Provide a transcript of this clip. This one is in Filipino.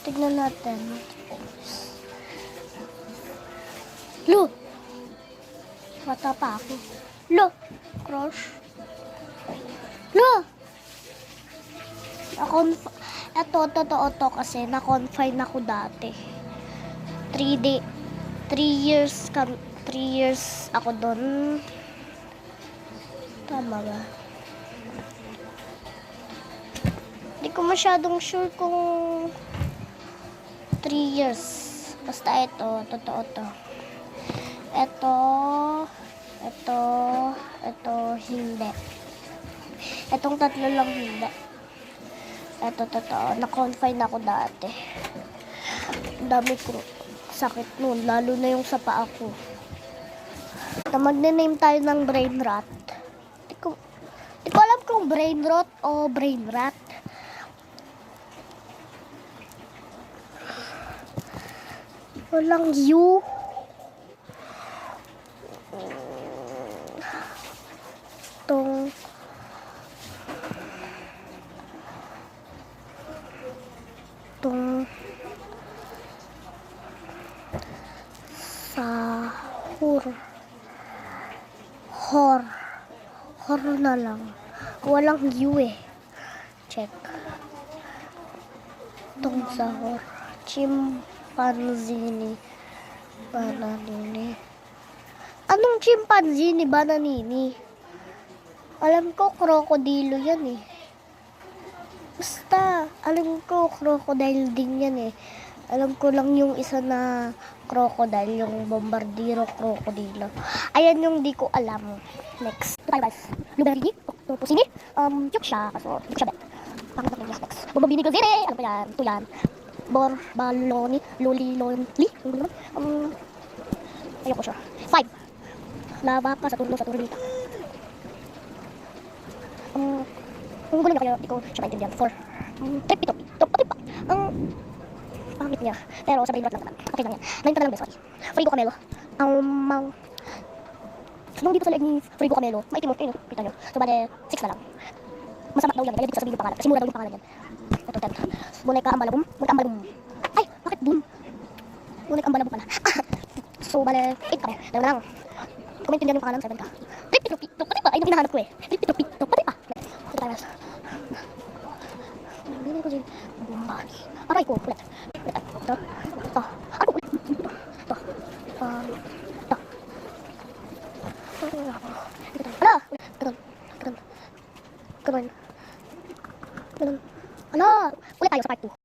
Tignan natin. Lo! Bata pa ako. Lo! Crush. Lo! Ito, totoo to kasi na-confine ako dati. 3 years ako doon. Tama ba? Hindi ko masyadong sure kung 3 years. Basta ito, totoo to. Ito, hindi. Itong tatlo lang hindi. Ito, totoo. Na-confine ako dati. Ang dami ko sakit noon, lalo na yung sa paa ko. Magne-name tayo ng brain rot. Di ko alam kung brain rot o brain rat. Walang U. Tong sahur. Hor na lang. Walang U eh. Check. Tong sahur. Chimpanzini. Bananini. Anong chimpanzini? Bananini? Alam ko, krokodilo yan eh. Basta, alam ko, crocodile din yan eh. Alam ko lang yung isa na crocodile, yung bombardiro crocodilo. Ayan yung di ko alam. Next. Ito tayo guys. Blueberry, octopusini, yuksha, kaso, di ko siya bet. Pangit na next. Bumabini ko zire, ano pa yan? Ito yan. Borbaloni, lolilonli, ayoko siya. 5. Lava ka sa turnita. Kung gulo niya kayo, di ko siya maintindihan. 4. Trip. Tripa. Ang pangit niya. Pero sa brain rot lang naman. Okay lang yan. 9 ka na lang, sorry. Frigo Camelo. Nung dito sa leg ni Frigo Camelo, maitim mo. Kita nyo. So, bale, 6 na lang. Masama daw yan. Kaya dito sasabihin yung pangalan. Kasi mura daw yung pangalan yan. Ito, 10. Boneka Ambalabum. Ay, bakit boom? Boneka Ambalabum pala. So, bale, 8 kami. Dalawa na lang. Kung maintindihan yung pangalan, 7 ka. Tripa. Ay, yung hinahanap ko eh. Tripa. Ito tayo. Aray ko, ulit. Ito.